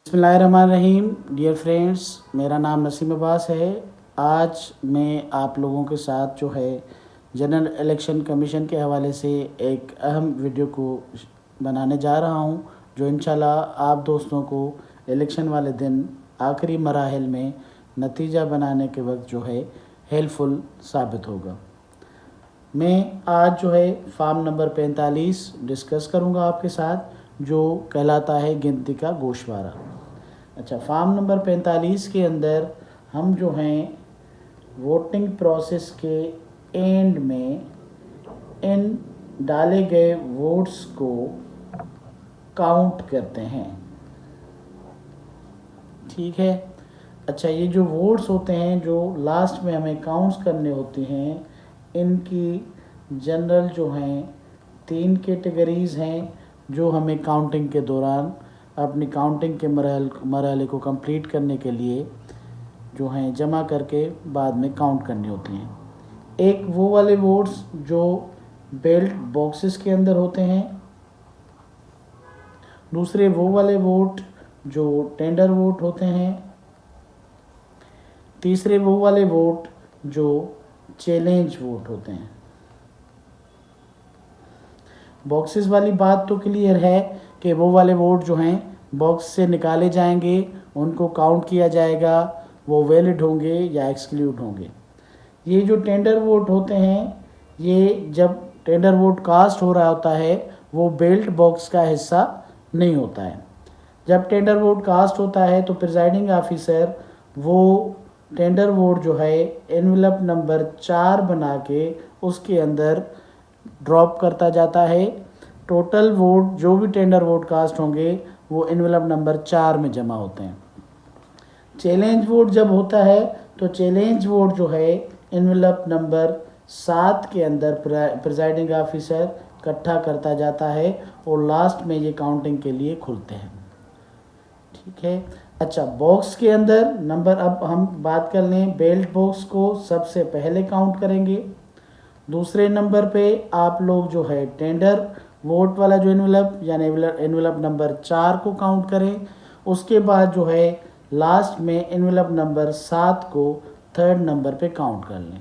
बिस्मिल्लाहिर्रहमानिर्रहीम। Dear friends, मेरा नाम नसीम अब्बास है। आज मैं आप लोगों के साथ जो है जनरल इलेक्शन कमीशन के हवाले से एक अहम वीडियो को बनाने जा रहा हूं, जो इंशाल्लाह आप दोस्तों को इलेक्शन वाले दिन आखिरी मराहिल में नतीजा बनाने के वक्त जो है हेल्पफुल साबित होगा। मैं आज जो है फार्म नंबर 45 डिस्कस करूंगा आपके साथ, जो कहलाता है गिनती का गोशवारा। अच्छा, फार्म नंबर 45 के अंदर हम जो हैं वोटिंग प्रोसेस के एंड में इन डाले गए वोट्स को काउंट करते हैं। ठीक है। अच्छा, ये जो वोट्स होते हैं जो लास्ट में हमें काउंट्स करने होते हैं, इनकी जनरल जो हैं 3 कैटेगरीज़ हैं, जो हमें काउंटिंग के दौरान अपनी काउंटिंग के मरहले को कंप्लीट करने के लिए जो हैं जमा करके बाद में काउंट करनी होती हैं। एक वो वाले वोट्स जो बेल्ट बॉक्सेस के अंदर होते हैं, दूसरे वो वाले वोट जो टेंडर वोट होते हैं, तीसरे वो वाले वोट जो चैलेंज वोट होते हैं। बॉक्सेस वाली बात तो क्लियर है कि वो वाले वोट जो हैं बॉक्स से निकाले जाएंगे, उनको काउंट किया जाएगा, वो वैलिड होंगे या एक्सक्लूड होंगे। ये जो टेंडर वोट होते हैं, ये जब टेंडर वोट कास्ट हो रहा होता है वो बेल्ट बॉक्स का हिस्सा नहीं होता है। जब टेंडर वोट कास्ट होता है तो प्रिजाइडिंग ऑफिसर वो टेंडर वोट जो है एनवेलप नंबर 4 बना के उसके अंदर ड्रॉप करता जाता है। टोटल वोट जो भी टेंडर वोट कास्ट होंगे वो एनवेलप नंबर 4 में जमा होते हैं। चैलेंज वोट जब होता है तो चैलेंज वोट जो है एनवेलप नंबर 7 के अंदर प्रिजाइडिंग ऑफिसर इकट्ठा करता जाता है और लास्ट में ये काउंटिंग के लिए खुलते हैं। ठीक है। अच्छा, बॉक्स के अंदर नंबर, अब हम बात कर लें बेल्ट बॉक्स को सबसे पहले काउंट करेंगे। दूसरे नंबर पे आप लोग जो है टेंडर वोट वाला जो एनवेलप यानी एनवेलप नंबर 4 को काउंट करें। उसके बाद जो है लास्ट में एनवेलप नंबर 7 को थर्ड नंबर पे काउंट कर लें।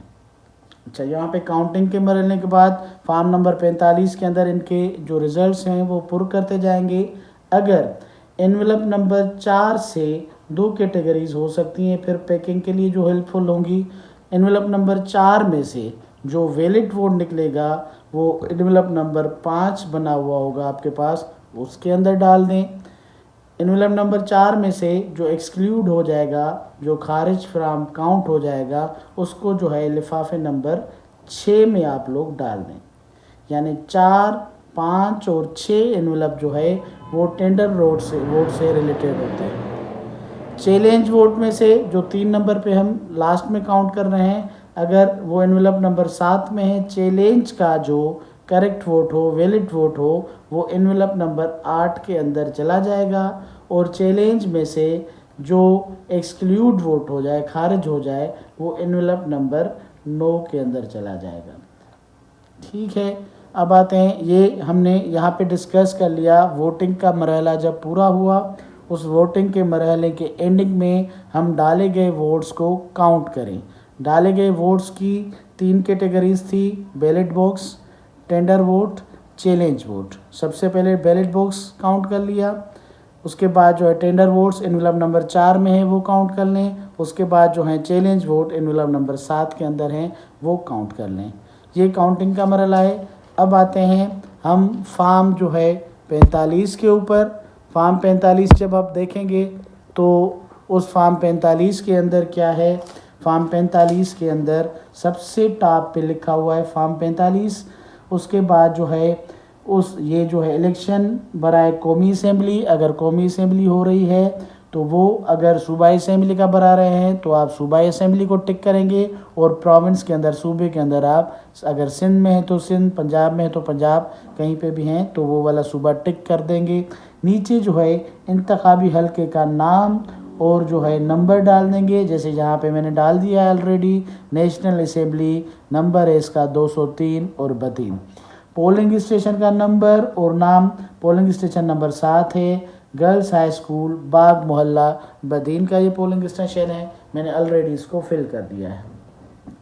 अच्छा, यहाँ पे काउंटिंग के मरने के बाद फार्म नंबर 45 के अंदर इनके जो रिजल्ट्स हैं वो पुर करते जाएंगे। अगर एनवेलप नंबर 4 से 2 कैटेगरीज हो सकती हैं फिर पैकिंग के लिए जो हेल्पफुल होंगी। एनवेलप नंबर 4 में से जो वैलिड वोट निकलेगा वो एनवेलप नंबर 5 बना हुआ होगा आपके पास, उसके अंदर डाल दें। एनवेलप नंबर 4 में से जो एक्सक्लूड हो जाएगा, जो खारिज फ्राम काउंट हो जाएगा, उसको जो है लिफाफे नंबर 6 में आप लोग डाल दें। यानी 4, 5 और 6 एनवेलप जो है वो टेंडर वोट से रिलेटेड होते हैं। चैलेंज वोट में से जो 3 नंबर पे हम लास्ट में काउंट कर रहे हैं, अगर वो एनवेलप नंबर 7 में है, चैलेंज का जो करेक्ट वोट हो, वैलिड वोट हो, वो एनवेलप नंबर 8 के अंदर चला जाएगा और चैलेंज में से जो एक्सक्लूड वोट हो जाए, खारिज हो जाए, वो एनवेलप नंबर 9 के अंदर चला जाएगा। ठीक है। अब आते हैं, ये हमने यहाँ पे डिस्कस कर लिया वोटिंग का मरहला जब पूरा हुआ, उस वोटिंग के मरहले के एंडिंग में हम डाले गए वोट्स को काउंट करें। डाले गए वोट्स की 3 कैटेगरीज थी, ballot box, tender vote, challenge vote. सबसे पहले बैलेट बॉक्स काउंट कर लिया, उसके बाद जो है टेंडर वोट्स एनवेलप नंबर 4 में है वो काउंट कर लें, उसके बाद जो है चैलेंज वोट एनवेलप नंबर 7 के अंदर हैं वो काउंट कर लें। ये काउंटिंग का मरहला है। अब आते हैं हम फार्म जो है 45 के ऊपर। फार्म 45 जब आप देखेंगे तो उस फार्म 45 के अंदर क्या है, फार्म 45 के अंदर सबसे टॉप पे लिखा हुआ है फार्म 45। उसके बाद जो है ये जो है इलेक्शन बराए कौमी असेंबली, अगर कौमी असेंबली हो रही है तो वो, अगर सूबाई असेंबली का बना रहे हैं तो आप सूबाई असेंबली को टिक करेंगे, और प्रोविंस के अंदर, सूबे के अंदर आप अगर सिंध में है तो सिंध, पंजाब में है तो पंजाब, कहीं पे भी हैं तो वो वाला सूबा टिक कर देंगे। नीचे जो है इंतखाबी हलके का नाम और जो है नंबर डाल देंगे, जैसे यहाँ पे मैंने डाल दिया है ऑलरेडी, नेशनल असेंबली, नंबर है इसका 203 और 32। पोलिंग स्टेशन का नंबर और नाम, पोलिंग स्टेशन नंबर 7 है, गर्ल्स हाई स्कूल बाग मोहल्ला बदीन का ये पोलिंग स्टेशन है। मैंने ऑलरेडी इसको फिल कर दिया है।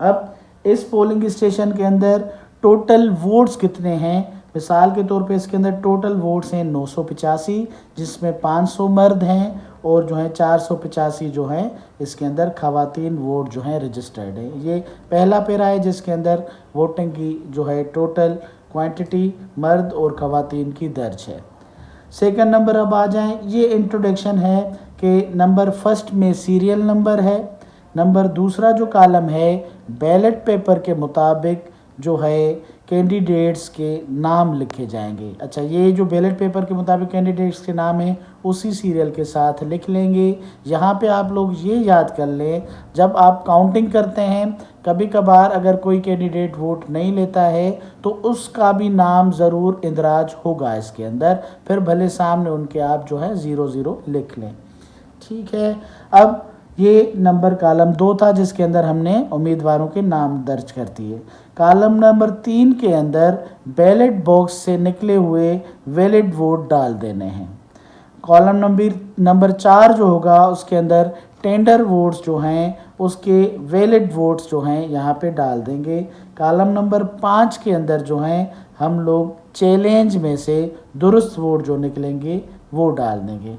अब इस पोलिंग स्टेशन के अंदर टोटल वोट्स कितने हैं? मिसाल के तौर पे इसके अंदर टोटल वोट्स हैं 985, जिसमें 500 मर्द हैं और जो है 485 जो हैं इसके अंदर ख़वातीन वोट जो हैं रजिस्टर्ड है। ये पहला पैरा है जिसके अंदर वोटिंग की जो है टोटल क्वांटिटी मर्द और ख़वातीन की दर्ज है। सेकंड नंबर अब आ जाएं, ये इंट्रोडक्शन है कि नंबर फर्स्ट में सीरियल नंबर है। नंबर दूसरा जो कॉलम है बैलेट पेपर के मुताबिक जो है कैंडिडेट्स के नाम लिखे जाएंगे। अच्छा, ये जो बैलेट पेपर के मुताबिक कैंडिडेट्स के नाम हैं उसी सीरियल के साथ लिख लेंगे। यहाँ पे आप लोग ये याद कर लें, जब आप काउंटिंग करते हैं कभी कभार अगर कोई कैंडिडेट वोट नहीं लेता है तो उसका भी नाम ज़रूर इंदराज होगा इसके अंदर, फिर भले सामने उनके आप जो है 00 लिख लें। ठीक है, अब ये नंबर कॉलम 2 था जिसके अंदर हमने उम्मीदवारों के नाम दर्ज कर दिए। कॉलम नंबर 3 के अंदर बैलेट बॉक्स से निकले हुए वैलिड वोट डाल देने हैं। कॉलम नंबर 4 जो होगा उसके अंदर टेंडर वोट्स जो हैं उसके वैलिड वोट्स जो हैं यहाँ पे डाल देंगे। कॉलम नंबर 5 के अंदर जो हैं हम लोग चैलेंज में से दुरुस्त वोट जो निकलेंगे वो डाल देंगे।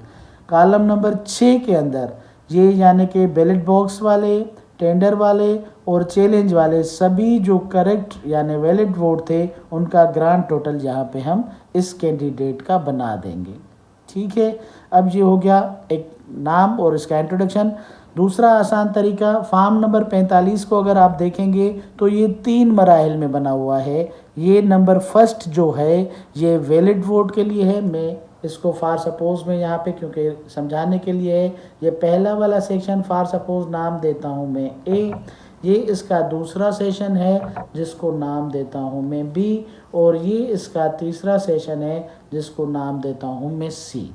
कॉलम नंबर 6 के अंदर ये यानी कि बैलेट बॉक्स वाले, टेंडर वाले और चैलेंज वाले सभी जो करेक्ट यानी वैलिड वोट थे उनका ग्रांड टोटल यहाँ पे हम इस कैंडिडेट का बना देंगे। ठीक है, अब ये हो गया एक नाम और इसका इंट्रोडक्शन। दूसरा आसान तरीका, फॉर्म नंबर 45 को अगर आप देखेंगे तो ये 3 मराहिल में बना हुआ है। ये नंबर फर्स्ट जो है ये वैलिड वोट के लिए है। मैं इसको फॉर सपोज में यहाँ पे क्योंकि समझाने के लिए है, ये पहला वाला सेक्शन फॉर सपोज नाम देता हूँ मैं ए। ये इसका दूसरा सेशन है जिसको नाम देता हूँ मैं बी, और ये इसका तीसरा सेशन है जिसको नाम देता हूँ मैं सी।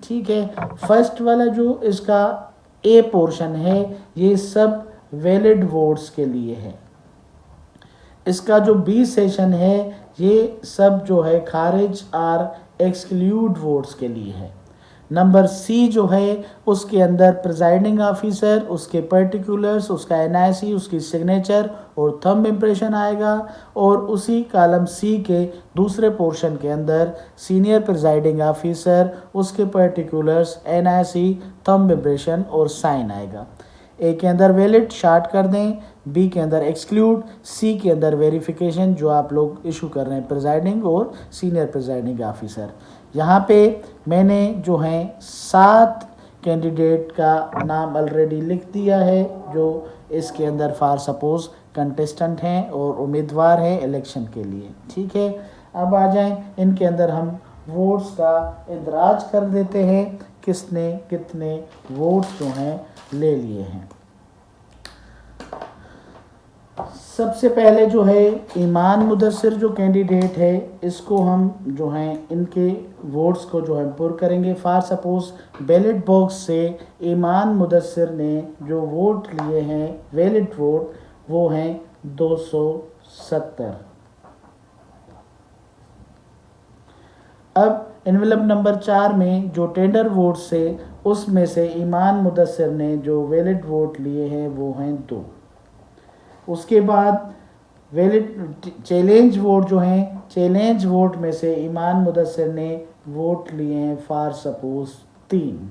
ठीक है, फर्स्ट वाला जो इसका ए पोर्शन है ये सब वैलिड वोट्स के लिए है। इसका जो बी सेशन है ये सब जो है खारिज और एक्सक्लूड वोट्स के लिए है। नंबर सी जो है उसके अंदर प्रिजाइडिंग ऑफिसर, उसके पर्टिकुलर्स, उसका एनआईसी, उसकी सिग्नेचर और थंब इम्प्रेशन आएगा, और उसी कॉलम सी के दूसरे पोर्शन के अंदर सीनियर प्रिजाइडिंग ऑफिसर, उसके पर्टिकुलर्स, एनआईसी, थंब इम्प्रेशन और साइन आएगा। ए के अंदर वैलिड शार्ट कर दें, बी के अंदर एक्सक्लूड, सी के अंदर वेरिफिकेशन जो आप लोग इशू कर रहे हैं प्रिजाइडिंग और सीनियर प्रिजाइडिंग ऑफिसर। यहाँ पे मैंने जो है 7 कैंडिडेट का नाम ऑलरेडी लिख दिया है जो इसके अंदर फॉर सपोज कंटेस्टेंट हैं और उम्मीदवार हैं इलेक्शन के लिए। ठीक है, अब आ जाएं इनके अंदर हम वोट्स का इंदराज कर देते हैं, किसने कितने वोट्स जो हैं ले लिए हैं। सबसे पहले जो है ईमान मुदस्सिर जो कैंडिडेट है इसको हम जो हैं इनके वोट्स को जो है पुर करेंगे। फॉर सपोज बैलेट बॉक्स से ईमान मुदस्सिर ने जो वोट लिए हैं वैलिड वोट वो हैं 270। अब एनवेलप नंबर 4 में जो टेंडर वोट से उसमें से ईमान मुदस्सिर ने जो वैलिड वोट लिए हैं वो हैं 2। उसके बाद वैलिड चैलेंज वोट जो हैं, चैलेंज वोट में से ईमान मुदस्सिर ने वोट लिए हैं फॉर सपोज 3।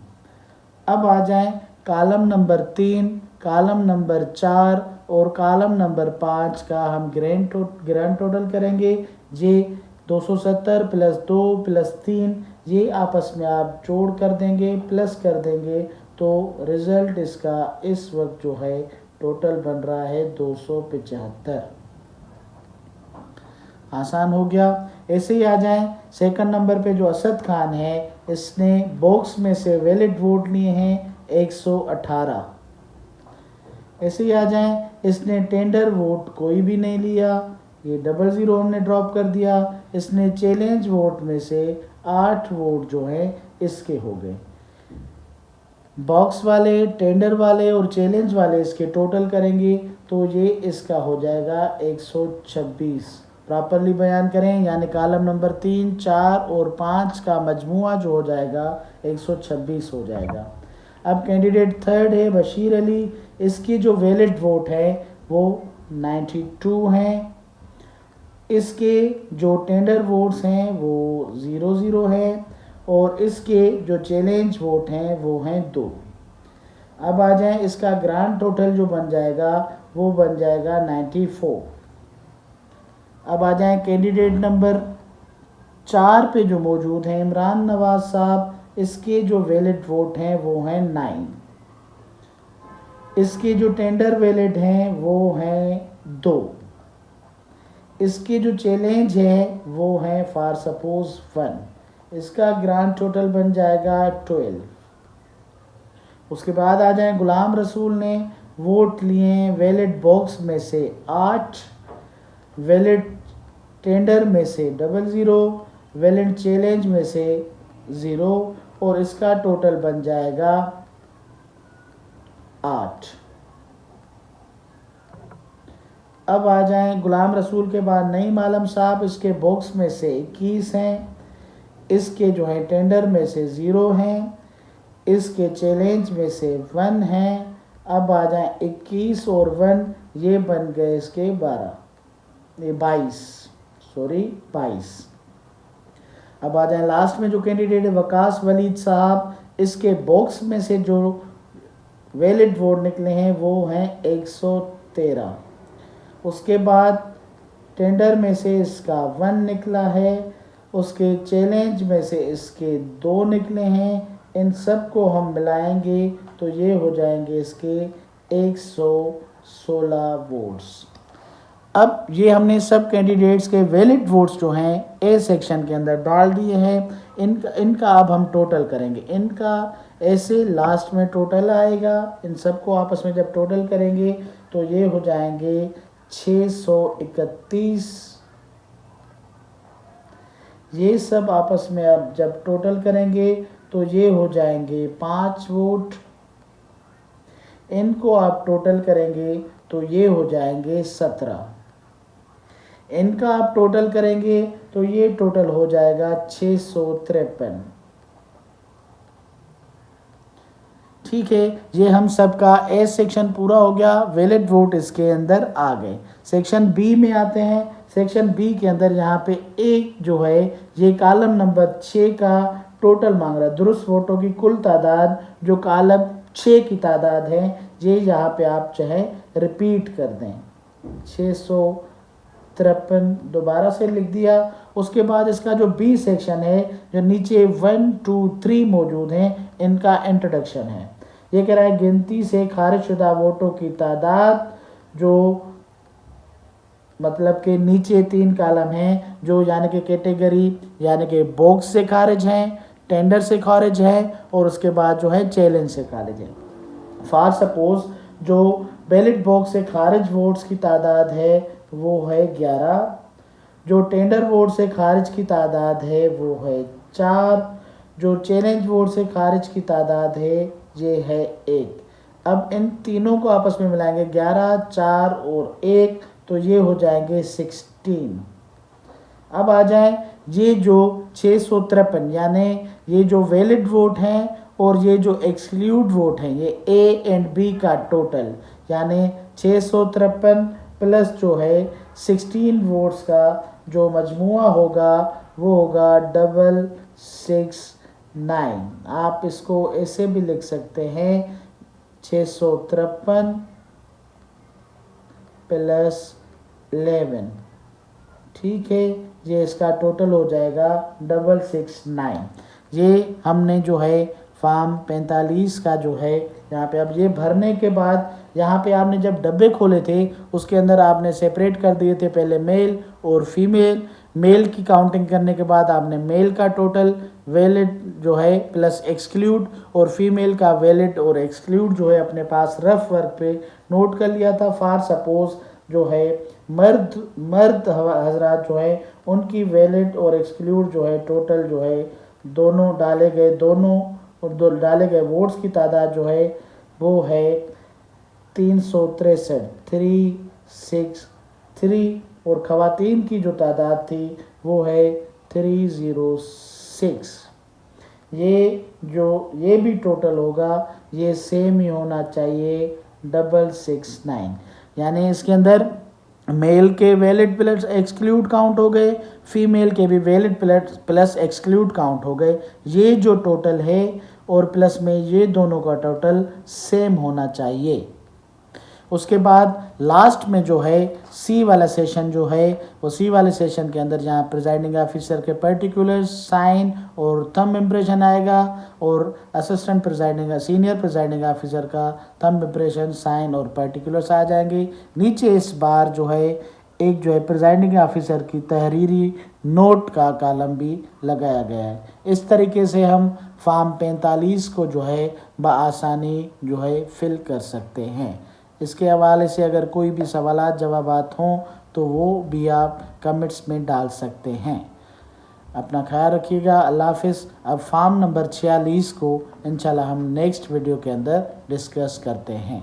अब आ जाएं कॉलम नंबर 3, कॉलम नंबर 4 और कॉलम नंबर 5 का हम ग्रैंड टोटल करेंगे। ये 270 प्लस 2 प्लस 3 ये आपस में आप जोड़ कर देंगे, प्लस कर देंगे, तो रिज़ल्ट इसका इस वक्त जो है टोटल बन रहा है 275। आसान हो गया। ऐसे ही आ जाएं सेकंड नंबर पे जो असद खान है इसने बॉक्स में से वैलिड वोट लिए हैं 118। ऐसे ही आ जाएं इसने टेंडर वोट कोई भी नहीं लिया, ये 00 हमने ड्रॉप कर दिया। इसने चैलेंज वोट में से 8 वोट जो है इसके हो गए। बॉक्स वाले, टेंडर वाले और चैलेंज वाले इसके टोटल करेंगे तो ये इसका हो जाएगा 126। प्रॉपरली बयान करें, यानी कॉलम नंबर 3, 4 और 5 का मजमुआ जो हो जाएगा 126 हो जाएगा। अब कैंडिडेट थर्ड है बशीर अली, इसकी जो वैलिड वोट है वो 92 हैं। इसके जो टेंडर वोट्स हैं वो 00 है और इसके जो चैलेंज वोट हैं वो हैं 2। अब आ जाएं, इसका ग्रांड टोटल जो बन जाएगा वो बन जाएगा 94। अब आ जाएं कैंडिडेट नंबर 4 पे जो मौजूद हैं इमरान नवाज साहब, इसके जो वैलिड वोट हैं वो हैं 9। इसके जो टेंडर वैलिड हैं वो हैं 2। इसके जो चैलेंज है वो है फॉर सपोज 1। इसका ग्रांड टोटल बन जाएगा 12। उसके बाद आ जाए गुलाम रसूल ने वोट लिए वैलिड बॉक्स में से 8, वैलिड टेंडर में से 00, वैलिड चैलेंज में से 0 और इसका टोटल बन जाएगा 8। अब आ जाएं गुलाम रसूल के बाद नईम आलम साहब, इसके बॉक्स में से 21 हैं, इसके जो है टेंडर में से 0 हैं, इसके चैलेंज में से 1 हैं। अब आ जाएं 21 और 1, ये बन गए इसके 22। अब आ जाएं लास्ट में जो कैंडिडेट है वकास वलीद साहब, इसके बॉक्स में से जो वैलिड वोट निकले हैं वो हैं 113। उसके बाद टेंडर में से इसका 1 निकला है, उसके चैलेंज में से इसके 2 निकले हैं। इन सब को हम मिलाएंगे तो ये हो जाएंगे इसके 116 वोट्स। अब ये हमने सब कैंडिडेट्स के वैलिड वोट्स जो हैं ए सेक्शन के अंदर डाल दिए हैं। इनका अब हम टोटल करेंगे। इनका ऐसे लास्ट में टोटल आएगा, इन सबको आपस में जब टोटल करेंगे तो ये हो जाएंगे 631। ये सब आपस में अब जब टोटल करेंगे तो ये हो जाएंगे 5 वोट। इनको आप टोटल करेंगे तो ये हो जाएंगे 17। इनका आप टोटल करेंगे तो ये टोटल हो जाएगा 653। ठीक है, ये हम सबका ए सेक्शन पूरा हो गया, वैलिड वोट इसके अंदर आ गए। सेक्शन बी में आते हैं। सेक्शन बी के अंदर यहाँ पे एक जो है ये कॉलम नंबर 6 का टोटल मांग रहा है, दुरुस्त वोटों की कुल तादाद जो कॉलम 6 की तादाद है, ये यहाँ पे आप चाहे रिपीट कर दें 653 दोबारा से लिख दिया। उसके बाद इसका जो बी सेक्शन है, जो नीचे 1, 2, 3 मौजूद हैं, इनका इंट्रोडक्शन है। ये कह रहा है गिनती से खारिजशुदा वोटों की तादाद, जो मतलब के नीचे 3 कॉलम हैं जो यानी कि कैटेगरी यानी कि बॉक्स से खारिज हैं, टेंडर से खारिज है और उसके बाद जो है चैलेंज से खारिज है। फॉर सपोज जो बैलेट बॉक्स से खारिज वोट्स की तादाद है वो है 11, जो टेंडर वोट से खारिज की तादाद है वो है 4, जो चैलेंज वोट से खारिज की तादाद है ये है 1। अब इन तीनों को आपस में मिलाएंगे 11, 4 और 1 तो ये हो जाएंगे 16। अब आ जाए ये जो 653 यानी ये जो वैलिड वोट हैं और ये जो एक्सक्लूड वोट हैं, ये ए एंड बी का टोटल यानी 653 प्लस जो है 16 वोट्स का जो मजमुआ होगा वो होगा 669। आप इसको ऐसे भी लिख सकते हैं 653 प्लस 11। ठीक है, ये इसका टोटल हो जाएगा 669। ये हमने जो है फॉर्म 45 का जो है यहाँ पे, अब ये भरने के बाद यहाँ पे आपने जब डब्बे खोले थे उसके अंदर आपने सेपरेट कर दिए थे पहले मेल और फीमेल। मेल की काउंटिंग करने के बाद आपने मेल का टोटल वैलिड जो है प्लस एक्सक्लूड और फीमेल का वैलिड और एक्सक्लूड जो है अपने पास रफ वर्क पे नोट कर लिया था। फॉर सपोज जो है मर्द हजरात जो है उनकी वैलिड और एक्सक्लूड जो है टोटल जो है दोनों डाले गए, दोनों और दो डाले गए वोट्स की तादाद जो है वो है 363 और ख़वातीन की जो तादाद थी वो है 306। ये भी टोटल होगा, ये सेम ही होना चाहिए 669। यानी इसके अंदर मेल के वैलिड प्लस एक्सक्लूड काउंट हो गए, फीमेल के भी वैलिड प्लस एक्सक्लूड काउंट हो गए। ये जो टोटल है और प्लस में ये दोनों का टोटल सेम होना चाहिए। उसके बाद लास्ट में जो है सी वाला सेशन जो है, वो सी वाले सेशन के अंदर जहाँ प्रिजाइडिंग ऑफिसर के पर्टिकुलर साइन और थंब इम्प्रेशन आएगा और assistant presiding senior presiding officer का थंब इम्प्रेशन, साइन और पर्टिकुलर्स आ जाएंगे। नीचे इस बार जो है एक जो है प्रिजाइडिंग ऑफिसर की तहरीरी नोट का कॉलम भी लगाया गया है। इस तरीके से हम फॉर्म 45 को जो है बआसानी जो है फिल कर सकते हैं। इसके हवाले से अगर कोई भी सवालात जवाबात हों तो वो भी आप कमेंट्स में डाल सकते हैं। अपना ख्याल रखिएगा। अल्लाह हाफ़िज़। अब फॉर्म नंबर 46 को इंशाल्लाह हम नेक्स्ट वीडियो के अंदर डिस्कस करते हैं।